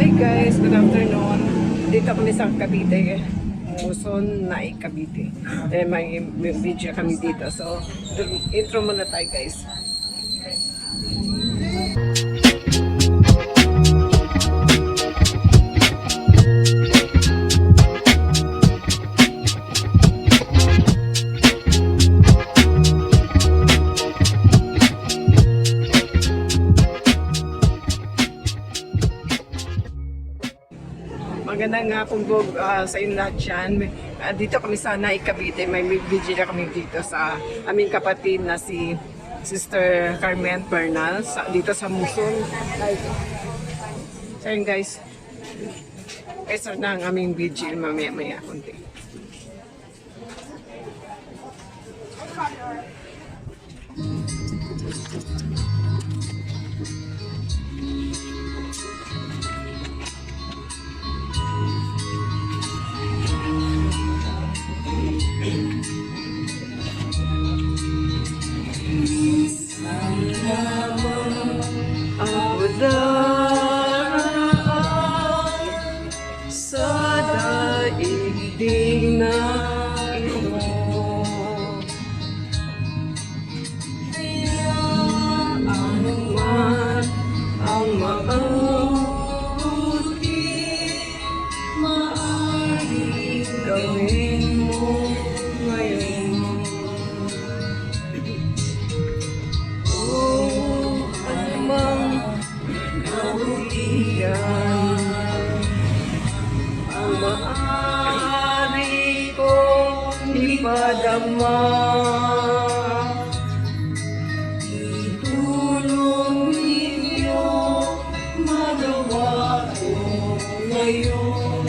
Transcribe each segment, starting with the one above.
Hi guys, good afternoon. Dito kami sa Cavite, Muson na Cavite. May video kami dito. So, intro muna tayo guys. Magandang hapon sa inyo lahat dyan. Dito kami sa Naik Cavite. May video na kami dito sa aming kapatid na si Sister Carmen Bernal dito sa Muson. So yun guys. Start na ang aming video mamaya kunti. Ako daraan sa daigdig na ito. Anuman ang mabuti, maaaring gawin mo ngayon. Ang maaari kong ipadama, itulong ninyo magawa ko ngayon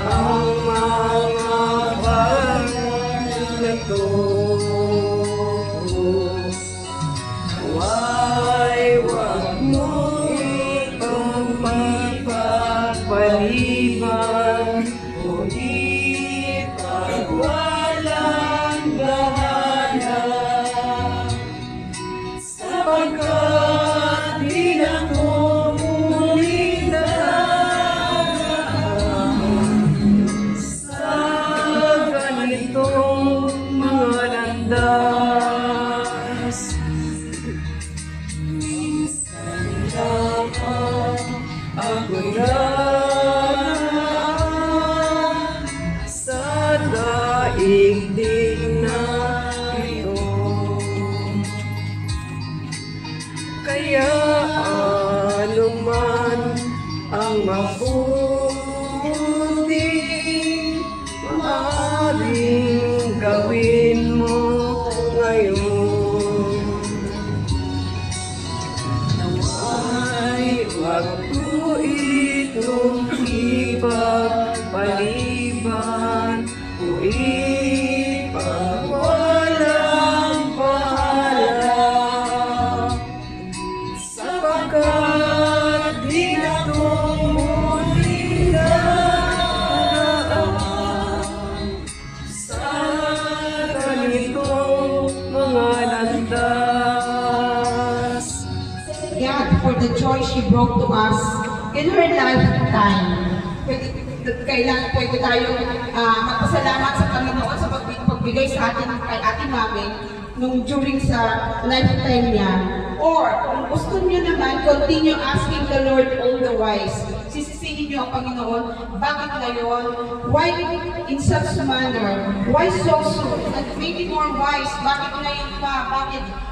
ang mga bagay na to. Wag mo paliban o ipagwalang bahala, sapagkat di na ko muli daraan sa ganitong mga landas. Minsan lamang ako sa daigdig na ito, kaya anuman ang mabuti, maaaring gawin mo ngayon. Nawa'y wag ko itong ipagpaliban o ipagwalang bahala, sapagkat di na ito muli daraan sa ganitong mga landas. God for the joy she brought to us in her lifetime. Kailangan pwede tayong magpasalamat sa Panginoon sa pagbigay sa atin kay Ate Mami nung during sa lifetime niya. Or kung gusto niyo naman, continue asking the Lord all the wise. Sisisihin niyo ang Panginoon, bakit ngayon? Why in such manner? Why so soon? And maybe more wise, bakit ngayon pa?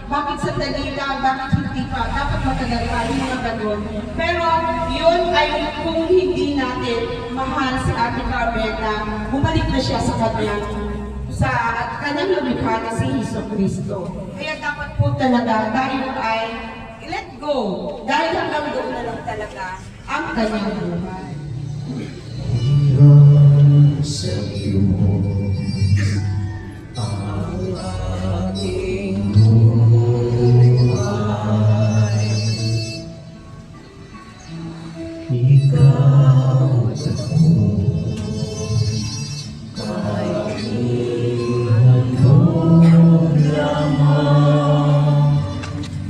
Bakit sandali lang? Bakit hindi pa? Dapat matagal pa, yung mga ganun. Pero yun ay kung hindi natin mahal si Ate Carmen na bumalik na siya sa kanyang lumikha na si Hesus Kristo. Kaya dapat po talaga tayo ay let go. Dahil hanggang doon na lang talaga ang kanyang buhay. Sa iyo ang aking buhay, ikaw at ako, kahit hanggang lamang,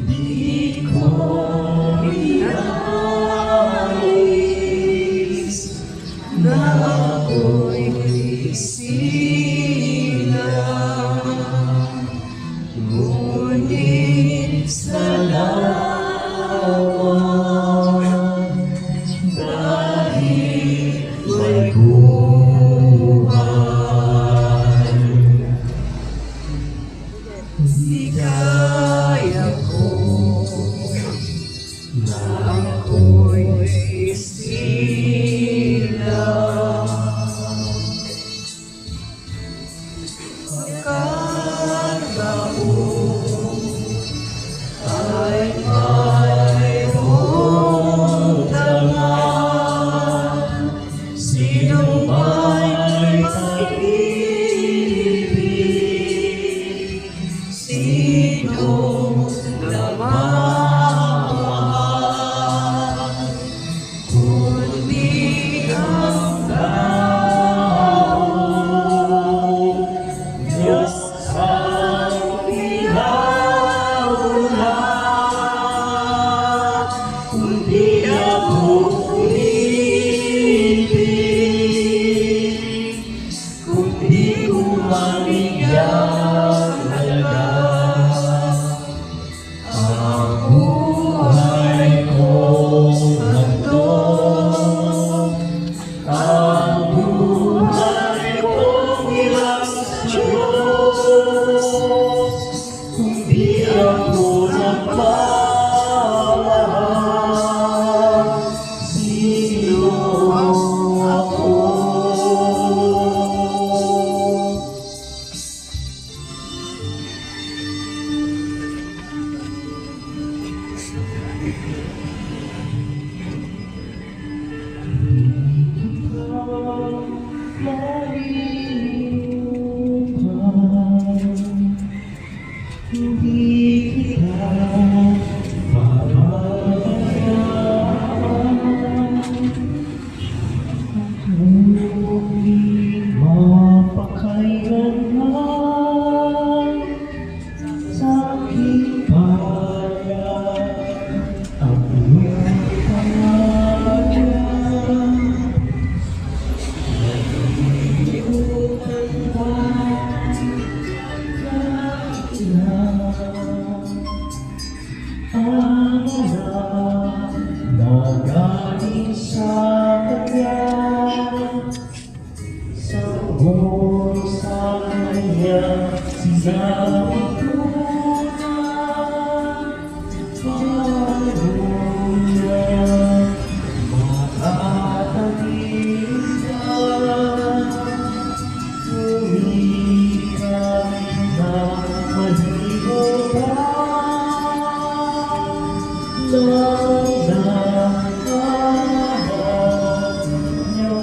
di ko inaalala.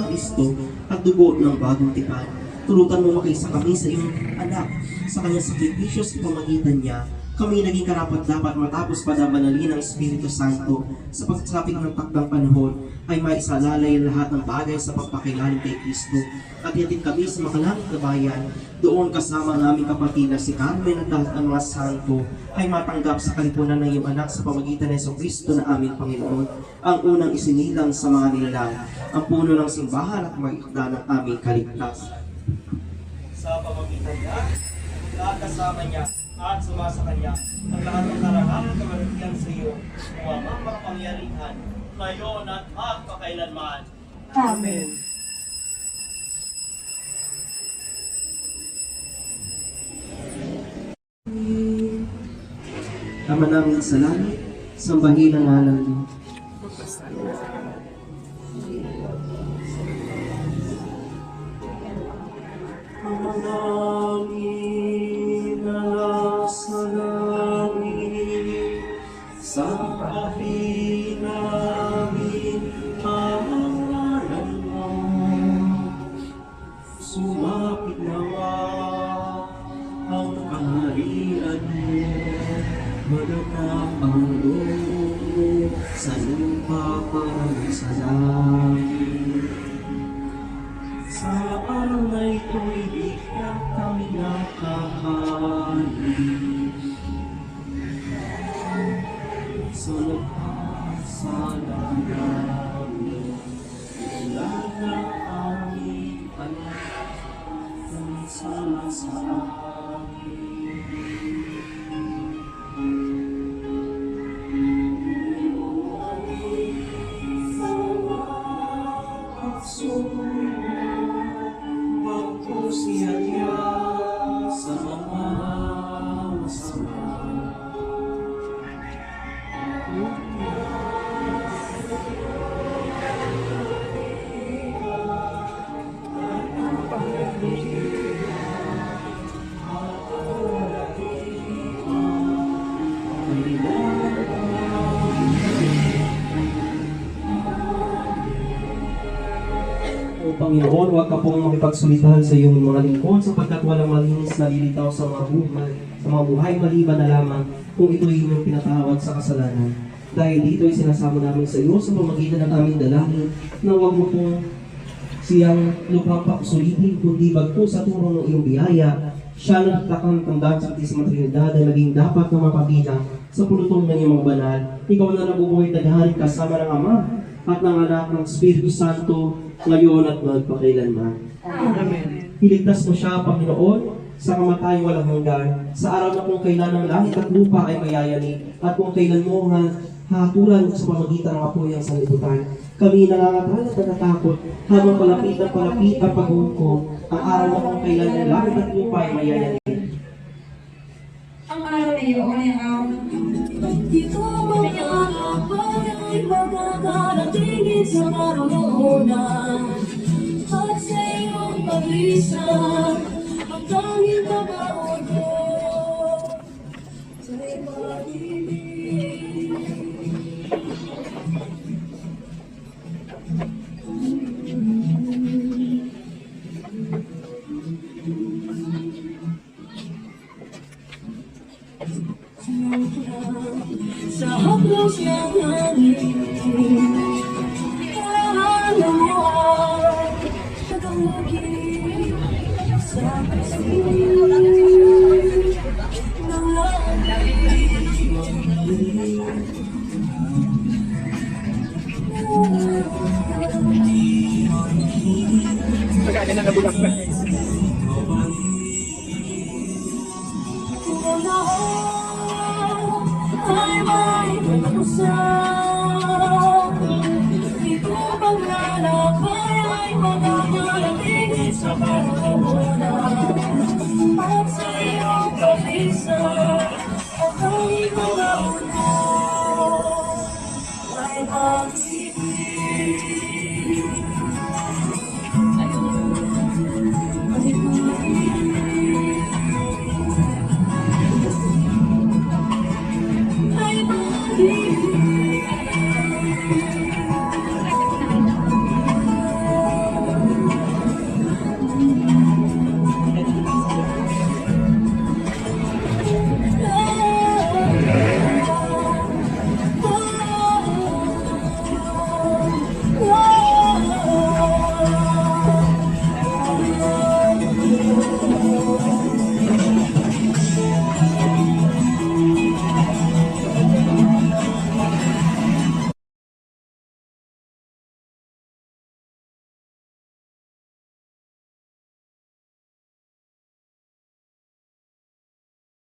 Kristo at dugo ng bagong tipan. Tulutan mo makisa kami sa iyong anak sa kanyang sakripisyo sa pamagitan niya. Kami naging karapat-dapat matapos padabanalin ng Espiritu Santo sa pagsapit ng takdang panahon ay maisalalay ang lahat ng bagay sa pagpakilalim kay Kristo at yatid kami sa makalangit na bayan. Doon kasama ang aming kapatid na si Carmen at lahat ng mga santo ay matanggap sa kalipunan ng iyong anak sa pamagitan ng Kristo na aming Panginoon, ang unang isinilang sa mga nilalang, ang puno ng simbahan at magikda ng aming kaligtasan. Sa pamagitan niya, lahat kasama niya at sumasa kanya, ang lahat ng karangalan na maritiyan sa iyo, o ang makapangyarihan, ngayon at magpakailanman. Amen. Ama namin sa langit, sambahin ang ngalan mo. Ama namin na nasa langit, sambahin namin ang ngalan mo. Sumapit nawa ang kaharian mo, maganap ang loob mo sa lupa parang sa langit. Sa araw na ito'y bigyan kami nakakahanin. Sa nagpasala namin, wala na aming anak, kung sana sa amin. O Panginoon, huwag ka pong makipagsulitahan sa iyong mga lingkod sapagkat walang malinis na lilitaw sa mga buhay maliban na lamang kung ito'y inyong pinatawad sa kasalanan. Dahil dito'y sinasama namin sa iyo sa pamagitan ng aming dalangin na huwag mo pong siyang lubhang pakusulitin kundi bagpo sa tulong ng iyong biyaya. Siya na takang tandaan sa Santísima Trinidad na naging dapat na mapabilang sa pulutong ng iyong mga banal. Ikaw na nabubuhay tagahari kasama ng Ama at ng Anak ng Espiritu Santo, ngayon at magpakailanman. Amen. Iligtas mo siya, Panginoon, sa kamatayang walang hanggan, sa araw na kung kailan ng langit at lupa ay mayayani, at kung kailan mo hatulan sa pamagitan ng apoy ang sanlibutan. Kami nangangatal at natatakot habang palapit ang paghukom, ang araw na kung kailan ng langit at lupa ay mayayani. Ang araw na iyon ay ang araw ng Dito mga bagay magkakaratingin sa araw ng una. At sa iyong paglisan, ang tanging kabaon ko sa'y pag-ibig. Sa haplos ng hangin, alam mo ang nagawagin sa kasin ng Pagkain na nabulak pa.